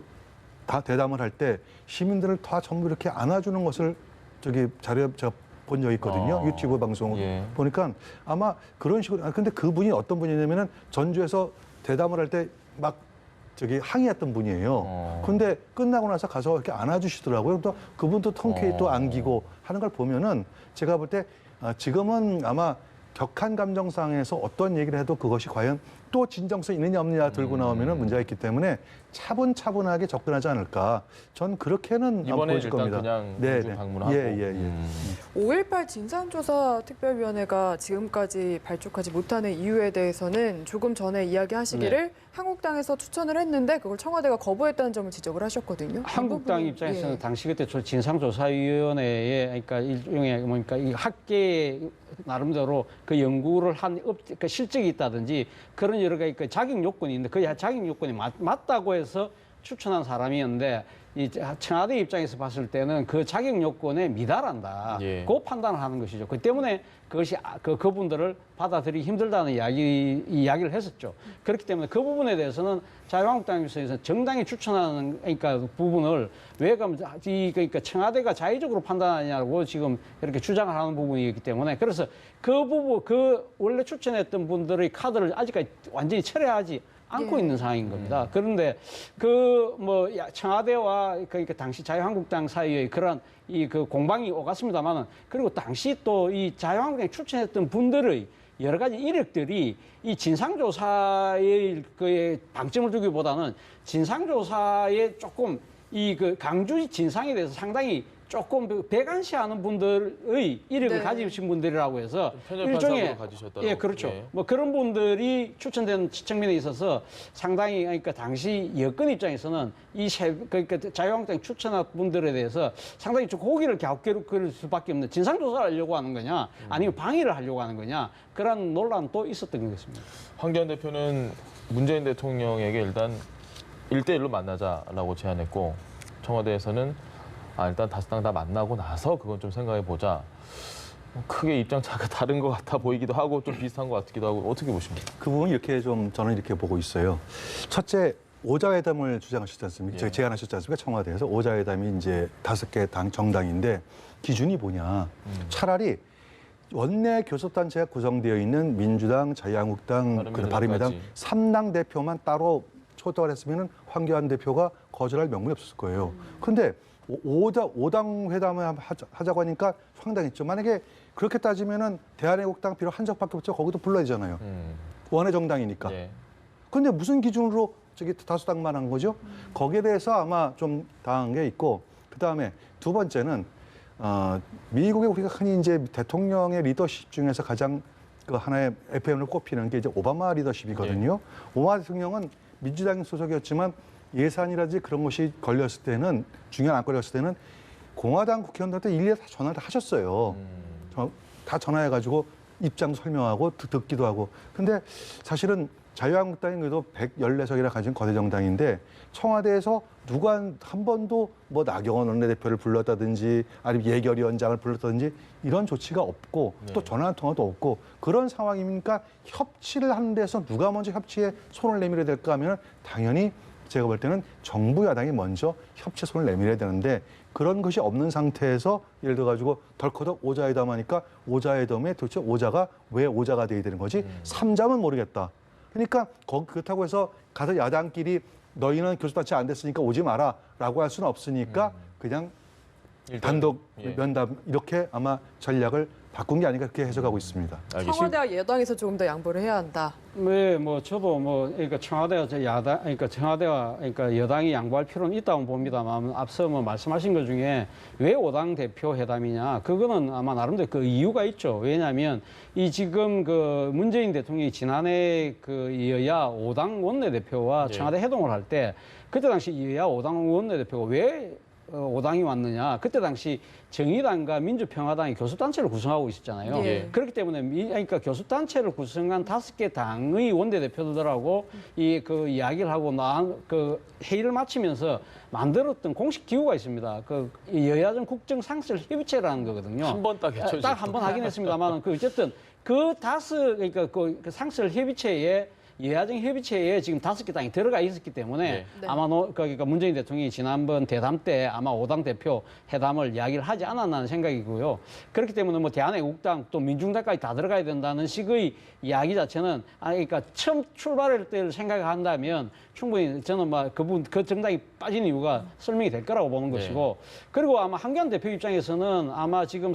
Speaker 5: 다 대담을 할 때 시민들을 다 전부 이렇게 안아주는 것을 저기 자료 제가 본 적이 있거든요. 유튜브 방송을 보니까 아마 그런 식으로. 근데 그분이 어떤 분이냐면은 전주에서 대담을 할 때 막 저기 항의했던 분이에요. 근데 끝나고 나서 가서 이렇게 안아주시더라고요. 또 그분도 통쾌히 또 안기고 하는 걸 보면은 제가 볼 때 지금은 아마 격한 감정상에서 어떤 얘기를 해도 그것이 과연 또 진정성 있느냐 없느냐 들고 나오면 문제가 있기 때문에 차분차분하게 접근하지 않을까. 전 그렇게는
Speaker 1: 이번에
Speaker 5: 보여질
Speaker 1: 일단
Speaker 5: 겁니다.
Speaker 1: 그냥
Speaker 5: 네,
Speaker 1: 민주
Speaker 5: 네.
Speaker 1: 방문하고.
Speaker 5: 예.
Speaker 2: 5.18 진상조사 특별위원회가 지금까지 발족하지 못하는 이유에 대해서는 조금 전에 이야기하시기를 한국당에서 추천을 했는데 그걸 청와대가 거부했다는 점을 지적을 하셨거든요.
Speaker 3: 한국당
Speaker 2: 이 부분은-
Speaker 3: 입장에서는
Speaker 2: 예.
Speaker 3: 당시 그때 진상조사위원회에 그러니까 일종의 뭡니까 이 학계 나름대로 그 연구를 한 그 실적이 있다든지 그런 여러 가지 그 자격 요건이 있는데 그 자격 요건이 맞다고 해서 추천한 사람이었는데 이 청와대 입장에서 봤을 때는 그 자격 요건에 미달한다.
Speaker 1: 예.
Speaker 3: 그 판단을 하는 것이죠. 그 때문에 그것이 그분들을 받아들이기 힘들다는 이야기를 했었죠. 그렇기 때문에 그 부분에 대해서는 자유한국당 입장에서 정당이 추천하는 그러니까 부분을 왜 그러니까 청와대가 자의적으로 판단하냐고 지금 이렇게 주장을 하는 부분이기 때문에 그래서 그 부분 원래 추천했던 분들의 카드를 아직까지 완전히 철회하지 않고
Speaker 2: 예.
Speaker 3: 있는 상황인 겁니다. 그런데 청와대와 그러니까 당시 자유한국당 사이의 그런 그 공방이 오갔습니다만은 그리고 당시 또 이 자유한국당이 추천했던 분들의 여러 가지 이력들이 이 진상조사의 그 방점을 두기보다는 진상조사에 조금 그 강주 진상에 대해서 상당히 조금 배관시하는 분들의 이력을
Speaker 2: 네.
Speaker 3: 가지신 분들이라고 해서
Speaker 1: 편협한 가지셨다고.
Speaker 3: 예, 그렇죠.
Speaker 1: 예.
Speaker 3: 뭐 그런 분들이 추천된 측면에 있어서 상당히 그러니까 당시 여권 입장에서는 그러니까 자유한국당이 추천한 분들에 대해서 상당히 좀 고기를 갸웃거릴 수밖에 없는 진상조사를 하려고 하는 거냐 아니면 방해를 하려고 하는 거냐 그런 논란도 있었던 거겠습니다.
Speaker 1: 황교안 대표는 문재인 대통령에게 일단 1대1로 만나자라고 제안했고 청와대에서는 일단 다섯 당 다 만나고 나서 그건 좀 생각해 보자. 크게 입장차가 다른 것 같아 보이기도 하고 좀 비슷한 것 같기도 하고 어떻게 보십니까?
Speaker 5: 그 부분 이렇게 저는 이렇게 보고 있어요. 첫째, 오자회담을 주장하셨지 않습니까?
Speaker 1: 예.
Speaker 5: 제안하셨지 않습니까? 청와대에서 오자회담이 이제 5개 정당인데 기준이 뭐냐? 차라리 원내 교섭단체가 구성되어 있는 민주당, 자유한국당, 바른미래당 3당 대표만 따로 초대를 했으면 황교안 대표가 거절할 명분이 없었을 거예요. 그런데 5당 회담을 하자고 하니까 황당했죠. 만약에 그렇게 따지면은 대한애국당 비록 한석밖에 없죠. 거기도 불러야 되잖아요. 원외 정당이니까.
Speaker 1: 예.
Speaker 5: 근데 무슨 기준으로 다수 당만 한 거죠? 거기에 대해서 아마 좀 당한 게 있고, 그 다음에 두 번째는 미국의 우리가 흔히 이제 대통령의 리더십 중에서 가장 그 하나의 FM을 꼽히는 게 이제 오바마 리더십이거든요. 오바마 대통령은 민주당 소속이었지만 예산이라든지 그런 것이 걸렸을 때는 중요한 안 걸렸을 때는 공화당 국회의원들한테 일일이 다 전화를 다 하셨어요. 다 전화해가지고 입장 설명하고 듣기도 하고. 근데 사실은 자유한국당이 그래도 114석이나 가진 거대 정당인데 청와대에서 누가 한 번도 뭐 나경원 원내대표를 불렀다든지 아니면 예결위원장을 불렀다든지 이런 조치가 없고 또 전화 한 통화도 없고 그런 상황이니까 협치를 하는 데서 누가 먼저 협치에 손을 내밀어야 될까 하면 당연히 제가 볼 때는 정부 야당이 먼저 협치에 손을 내밀어야 되는데 그런 것이 없는 상태에서 예를 들어가지고 덜커덕 오자회담 하니까 오자회담에 도대체 오자가 왜 오자가 돼야 되는 거지? 삼자는 모르겠다. 그러니까 그렇다고 해서 가서 야당끼리 너희는 교섭단체 안 됐으니까 오지 마라 라고 할 수는 없으니까 그냥 단독 면담 이렇게 아마 전략을 바꾼 게 아닌가 그렇게 해석하고 있습니다.
Speaker 2: 청와대와 여당에서 조금 더 양보를 해야 한다.
Speaker 3: 네, 저도 그러니까 청와대와 그러니까 여당이 양보할 필요는 있다고 봅니다만 앞서 말씀하신 것 중에 왜 5당 대표 회담이냐 그거는 아마 나름대로 그 이유가 있죠. 왜냐하면 이 지금 그 문재인 대통령이 지난해 그 여야 5당 원내대표와 청와대 회동을 할 때 그때 당시 여야 5당 원내대표가 왜 5당이 왔느냐. 그때 당시 정의당과 민주평화당이 교섭단체를 구성하고 있었잖아요.
Speaker 2: 예.
Speaker 3: 그렇기 때문에 그러니까 교섭단체를 구성한 5개 당의 원내대표들하고 그 이야기를 하고 그 회의를 마치면서 만들었던 공식 기구가 있습니다. 그 여야정 국정상설협의체라는 거거든요.
Speaker 1: 한 번 딱 했죠.
Speaker 3: 딱 한 번 하긴 했습니다만 어쨌든 그 그러니까 그 상설협의체에 예하정 협의체에 지금 5개 당이 들어가 있었기 때문에
Speaker 2: 네.
Speaker 3: 아마 그러니까 문재인 대통령이 지난번 대담 때 아마 5당 대표 회담을 이야기를 하지 않았나는 생각이고요. 그렇기 때문에 뭐 대한애국당 또 민중당까지 다 들어가야 된다는 식의 이야기 자체는 그러니까 처음 출발할 때를 생각한다면 충분히 저는 막 그 정당이 빠진 이유가 설명이 될 거라고 보는 것이고 그리고 아마 한교안 대표 입장에서는 아마 지금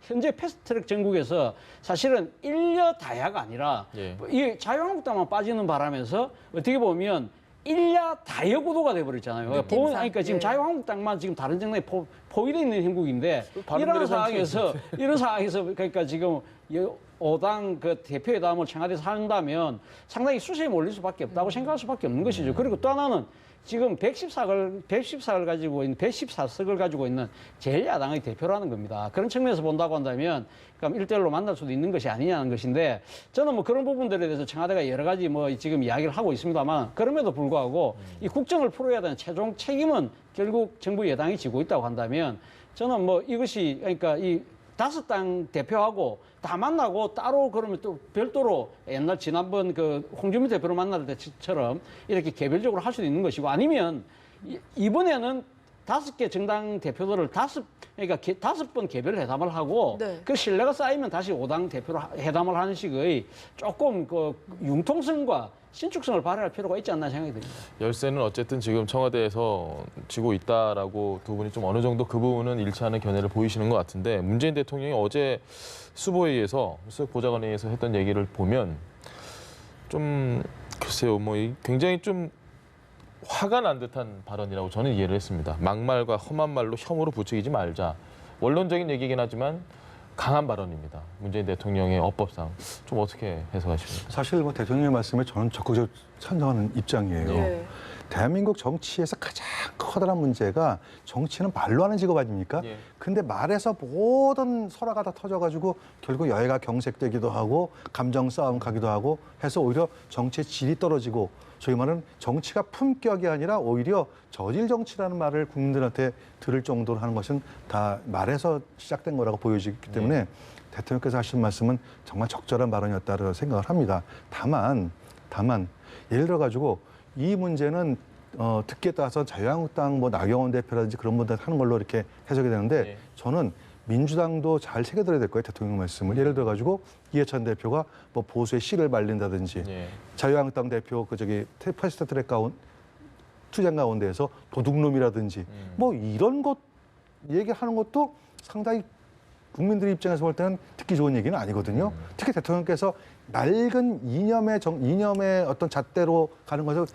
Speaker 3: 현재 패스트트랙 전국에서 사실은 일려 다야가 아니라
Speaker 1: 예.
Speaker 3: 이 자유한국당만 빠지는 바람에서 어떻게 보면 일야 다여 구도가 돼버렸잖아요.
Speaker 2: 느낌상,
Speaker 3: 그러니까 지금
Speaker 2: 예.
Speaker 3: 자유한국당만 지금 다른 정당에 포위되어 있는 형국인데 이런 상황에서 그러니까 지금 5당 그 대표회담을 청와대에서 한다면 상당히 수세에 몰릴 수밖에 없다고 생각할 수밖에 없는 것이죠. 그리고 또 하나는 지금 114석을 가지고 있는 제1야당의 대표라는 겁니다. 그런 측면에서 본다고 한다면 그럼 1대1로 만날 수도 있는 것이 아니냐는 것인데 저는 뭐 그런 부분들에 대해서 청와대가 여러 가지 뭐 지금 이야기를 하고 있습니다만 그럼에도 불구하고 이 국정을 풀어야 되는 최종 책임은 결국 정부 여당이 지고 있다고 한다면 저는 뭐 이것이 그러니까 이 5당 대표하고 다 만나고 따로 그러면 또 별도로 지난번 그 홍준표 대표를 만날 때처럼 이렇게 개별적으로 할 수도 있는 것이고 아니면 이번에는 5개 정당 대표들을 그러니까 5번 개별 회담을 하고
Speaker 2: 네.
Speaker 3: 그 신뢰가 쌓이면 다시 5당 대표로 회담을 하는 식의 조금 그 융통성과 신축성을 발휘할 필요가 있지 않나 생각이 듭니다.
Speaker 1: 열세는 어쨌든 지금 청와대에서 쥐고 있다라고 두 분이 좀 어느 정도 그 부분은 일치하는 견해를 보이시는 것 같은데 문재인 대통령이 어제 수보회의에서 수석보좌관회의에서 했던 얘기를 보면 좀 글쎄요 뭐 굉장히 좀 화가 난 듯한 발언이라고 저는 이해를 했습니다. 막말과 험한 말로 혐오로 부추기지 말자. 원론적인 얘기긴 하지만 강한 발언입니다. 문재인 대통령의 어법상 좀 어떻게 해석하십니까?
Speaker 5: 사실 뭐 대통령의 말씀에 저는 적극적으로 찬성하는 입장이에요.
Speaker 2: 예.
Speaker 5: 대한민국 정치에서 가장 커다란 문제가 정치는 말로 하는 직업 아닙니까?
Speaker 1: 예.
Speaker 5: 근데 말에서 모든 설화가 다 터져가지고 결국 여야가 경색되기도 하고 감정 싸움 가기도 하고 해서 오히려 정치의 질이 떨어지고 저희 말은 정치가 품격이 아니라 오히려 저질 정치라는 말을 국민들한테 들을 정도로 하는 것은 다 말에서 시작된 거라고 보여지기 때문에 대통령께서 하신 말씀은 정말 적절한 발언이었다고 생각을 합니다. 다만 예를 들어가지고 이 문제는 듣기에 따라서 자유한국당 뭐 나경원 대표라든지 그런 분들 하는 걸로 이렇게 해석이 되는데
Speaker 1: 네.
Speaker 5: 저는 민주당도 잘 새겨들어야 될 거예요. 대통령 말씀을. 예를 들어가지고 이해찬 대표가 뭐 보수의 씨를 말린다든지
Speaker 1: 예.
Speaker 5: 자유한국당 대표 패스트트랙 투쟁 가운데에서 도둑놈이라든지 뭐 이런 것 얘기하는 것도 상당히 국민들의 입장에서 볼 때는 듣기 좋은 얘기는 아니거든요. 특히 대통령께서 낡은 이념의 어떤 잣대로 가는 것을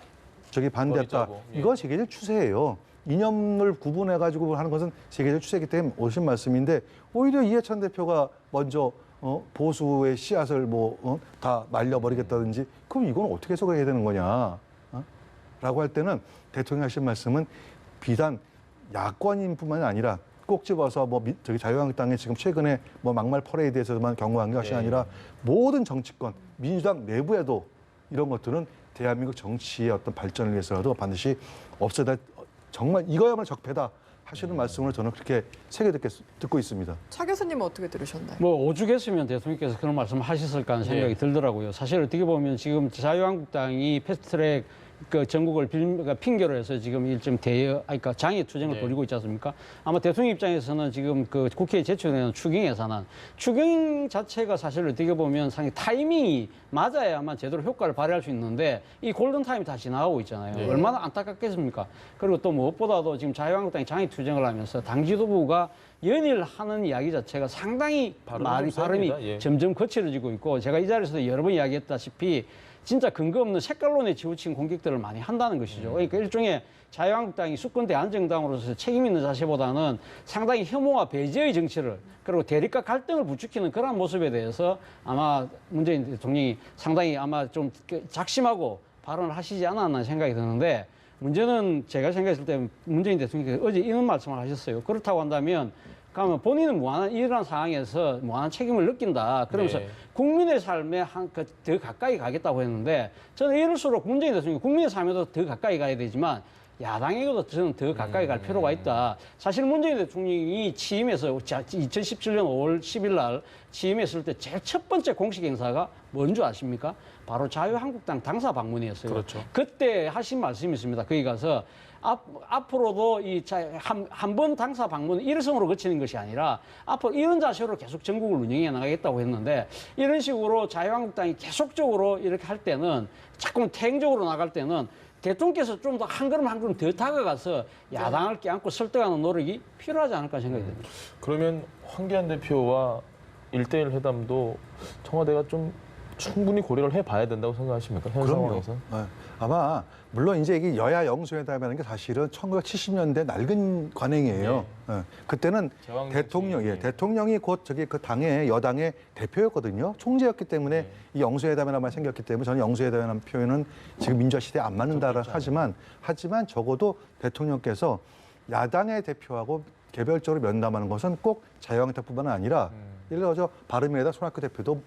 Speaker 5: 반대했다.
Speaker 1: 짜고, 예.
Speaker 5: 이건 세계적 추세예요. 이념을 구분해가지고 하는 것은 세계적 추세이기 때문에 오신 말씀인데 오히려 이해찬 대표가 먼저 보수의 씨앗을 다 말려버리겠다든지 그럼 이건 어떻게 해석해야 되는 거냐? 라고 할 때는 대통령이 하신 말씀은 비단 야권인뿐만이 아니라 꼭 집어서 자유한국당의 지금 최근에 막말 퍼레이드에서만 경고한 것이 아니라 모든 정치권 민주당 내부에도 이런 것들은 대한민국 정치의 어떤 발전을 위해서라도 반드시 없애다 정말 이거야말로 적폐다 하시는 말씀을 저는 그렇게 새겨 듣고 있습니다.
Speaker 2: 차 교수님은 어떻게 들으셨나요?
Speaker 3: 뭐 오죽했으면 대통령께서 그런 말씀을 하셨을까 하는 생각이 들더라고요. 사실 어떻게 보면 지금 자유한국당이 패스트트랙 그 전국을 핑계로 해서 지금 일점 그러니까 장애 투쟁을 벌이고 있지 않습니까? 아마 대통령 입장에서는 지금 그 국회에 제출되는 추경 예산안, 추경 자체가 사실 어떻게 보면 상당히 타이밍이 맞아야만 제대로 효과를 발휘할 수 있는데 이 골든 타임이 다 지나가고 있잖아요. 얼마나 안타깝겠습니까? 그리고 또 무엇보다도 지금 자유한국당이 장애 투쟁을 하면서 당 지도부가 연일하는 이야기 자체가 상당히 발음이 점점 거칠어지고 있고 제가 이 자리에서도 여러 번 이야기했다시피 진짜 근거 없는 색깔론에 치우친 공격들을 많이 한다는 것이죠. 그러니까 일종의 자유한국당이 수권 대안정당으로서 책임 있는 자세보다는 상당히 혐오와 배제의 정치를 그리고 대립과 갈등을 부추기는 그런 모습에 대해서 아마 문재인 대통령이 상당히 아마 좀 작심하고 발언을 하시지 않았나 생각이 드는데 문제는 제가 생각했을 때 문재인 대통령께서 어제 이런 말씀을 하셨어요. 그렇다고 한다면 그러면 본인은 이러한 상황에서 무한한 책임을 느낀다. 그러면서 국민의 삶에 더 가까이 가겠다고 했는데 저는 이럴수록 문재인 대통령이 국민의 삶에도 더 가까이 가야 되지만 야당에게도 저는 더 가까이 갈 필요가 있다. 사실 문재인 대통령이 취임해서 2017년 5월 10일 날 취임했을 때 제일 첫 번째 공식 행사가 뭔 줄 아십니까? 바로 자유한국당 당사 방문이었어요.
Speaker 1: 그렇죠.
Speaker 3: 그때 하신 말씀이 있습니다. 거기 가서 앞으로도 한 번 당사 방문은 일성으로 그치는 것이 아니라 앞으로 이런 자세로 계속 전국을 운영해 나가겠다고 했는데 이런 식으로 자유한국당이 계속적으로 이렇게 할 때는 자꾸 태행적으로 나갈 때는 대통령께서 좀 더 한 걸음 한 걸음 더 다가가서 야당을 껴안고 설득하는 노력이 필요하지 않을까 생각이 듭니다.
Speaker 1: 그러면 황교안 대표와 1대1 회담도 청와대가 좀 충분히 고려를 해봐야 된다고 생각하십니까? 현 상황에서?
Speaker 5: 네. 아마 물론 이제 이게 여야 영수회담이라는 게 사실은 1970년대 낡은 관행이에요. 네. 그때는 대통령이 곧 그 당의 여당의 대표였거든요. 총재였기 때문에 이 영수회담이라는 말이 생겼기 때문에 저는 영수회담이라는 표현은 지금 민주화 시대에 안 맞는다라 하지만 적어도 대통령께서 야당의 대표하고 개별적으로 면담하는 것은 꼭 자유한국당뿐만 아니라 예를 들어서 바른미래당 손학규 대표도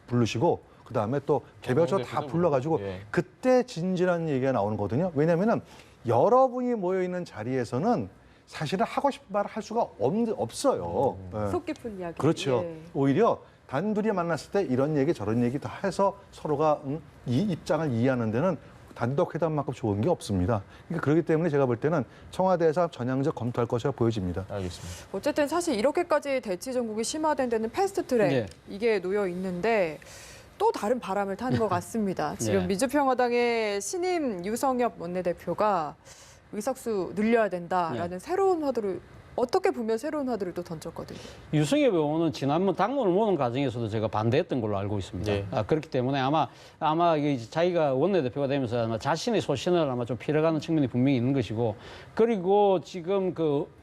Speaker 5: 부르시고 그다음에 또 개별적으로 다 불러가지고 그때 진지한 얘기가 나오는 거거든요. 왜냐하면 여러분이 모여있는 자리에서는 사실은 하고 싶은 말을 할 수가 없어요.
Speaker 2: 속 깊은 이야기.
Speaker 5: 그렇죠.
Speaker 2: 예.
Speaker 5: 오히려 단둘이 만났을 때 이런 얘기 저런 얘기 다 해서 서로가 이 입장을 이해하는 데는 단독 회담만큼 좋은 게 없습니다. 그러니까 그렇기 때문에 제가 볼 때는 청와대에서 전향적 검토할 것이라 보여집니다.
Speaker 1: 알겠습니다.
Speaker 2: 어쨌든 사실 이렇게까지 대치 정국이 심화된 데는 패스트트랙
Speaker 3: 네.
Speaker 2: 이게 놓여 있는데 또 다른 바람을 타는 것 같습니다. 지금
Speaker 3: 네.
Speaker 2: 민주평화당의 신임 유성엽 원내대표가 의석수 늘려야 된다라는 새로운 화두를 어떻게 보면 새로운 화두를 또 던졌거든요.
Speaker 3: 유승엽 의원은 지난번 당론을 모는 과정에서도 제가 반대했던 걸로 알고 있습니다.
Speaker 1: 네.
Speaker 3: 그렇기 때문에 아마 이게 자기가 원내대표가 되면서 아마 자신의 소신을 아마 좀 필요하는 측면이 분명히 있는 것이고 그리고 지금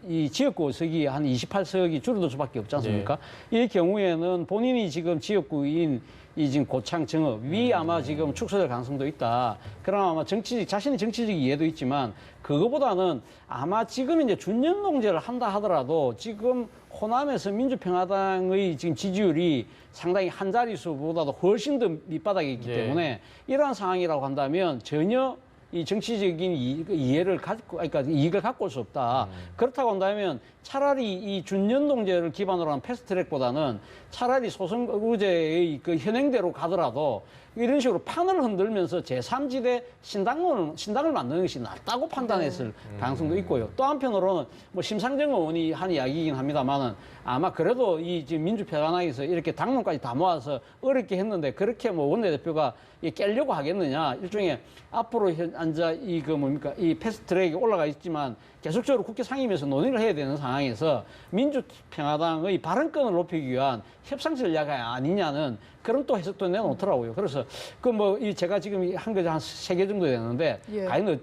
Speaker 3: 이 지역구 의석이 한 28석이 줄어들 수밖에 없지 않습니까? 이 경우에는 본인이 지금 지역구인 이 지금 고창 정읍이 아마 지금 축소될 가능성도 있다. 그러나 아마 자신의 정치적 이해도 있지만 그거보다는 아마 지금 이제 준연동제를 한다 하더라도 지금 호남에서 민주평화당의 지금 지지율이 상당히 한 자릿수보다도 훨씬 더 밑바닥에 있기 때문에 이러한 상황이라고 한다면 전혀 이 정치적인 이해를 그러니까 이익을 갖고 올 수 없다. 그렇다고 한다면 차라리 이 준연동제를 기반으로 한 패스트트랙보다는 차라리 소선거구제의 그 현행대로 가더라도 이런 식으로 판을 흔들면서 제3지대 신당을 만드는 것이 낫다고 판단했을 가능성도 있고요. 또 한편으로는 뭐 심상정 의원이 한 이야기이긴 합니다만은 아마 그래도 이 지금 민주평화당에서 이렇게 당론까지 다 모아서 어렵게 했는데 그렇게 뭐 원내대표가 깰려고 하겠느냐. 일종의 앞으로 앉아 이 패스트트랙에 올라가 있지만 계속적으로 국회 상임위에서 논의를 해야 되는 상황에서 민주평화당의 발언권을 높이기 위한 협상 전략이 아니냐는 그런 또 해석도 내놓더라고요. 그래서 제가 지금 한 게 한 3개 정도 되는데 과연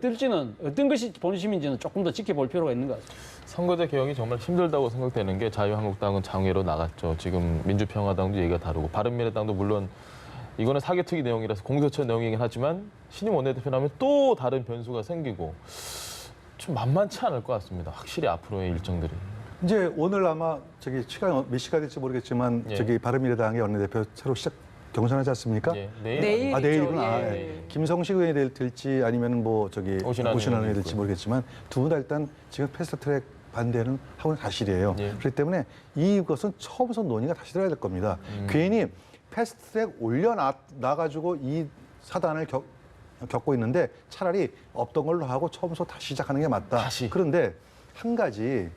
Speaker 3: 어떤 것이 본심인지는 조금 더 지켜볼 필요가 있는 것 같습니다.
Speaker 1: 선거제 개혁이 정말 힘들다고 생각되는 게 자유한국당은 장외로 나갔죠. 지금 민주평화당도 얘기가 다르고 바른미래당도 물론 이거는 사개특위 내용이라서 공세처 내용이긴 하지만 신임 원내대표라면 또 다른 변수가 생기고 좀 만만치 않을 것 같습니다. 확실히 앞으로의 일정들이.
Speaker 5: 이제 오늘 아마 시간 몇 시가 될지 모르겠지만 바른미래당의 원내대표 새로 경선하지 않습니까?
Speaker 2: 내일이죠.
Speaker 5: 내일이구나. 김성식 의원이 될지 아니면 오신환 의원이 될지 모르겠지만 두 분 다 일단 지금 패스트트랙 반대는 하고는 사실이에요. 그렇기 때문에 이것은 처음부터 논의가 다시 들어야 될 겁니다. 괜히 패스트트랙 올려놔가지고 이 사단을 겪고 있는데 차라리 없던 걸로 하고 처음부터 다시 시작하는 게 맞다. 그런데 한 가지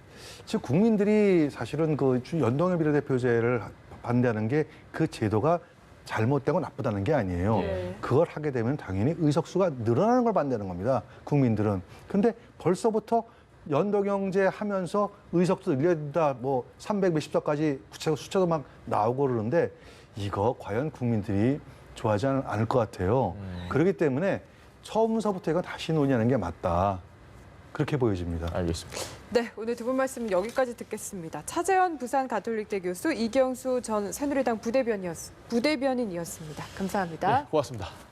Speaker 5: 지금 국민들이 사실은 그 연동형 비례대표제를 반대하는 게 그 제도가 잘못되고 나쁘다는 게 아니에요. 그걸 하게 되면 당연히 의석수가 늘어나는 걸 반대하는 겁니다. 국민들은. 근데 벌써부터 연동형제 하면서 의석수 늘려야 된다. 300 몇십 석까지 구체적으로 숫자도 막 나오고 그러는데 이거 과연 국민들이 좋아하지 않을 것 같아요. 그렇기 때문에 처음서부터 이건 다시 논의하는 게 맞다. 그렇게 보여집니다.
Speaker 1: 알겠습니다.
Speaker 2: 네, 오늘 두 분 말씀 여기까지 듣겠습니다. 차재현 부산가톨릭대 교수, 이경수 전 새누리당 부대변인이었습니다. 감사합니다.
Speaker 1: 네, 고맙습니다.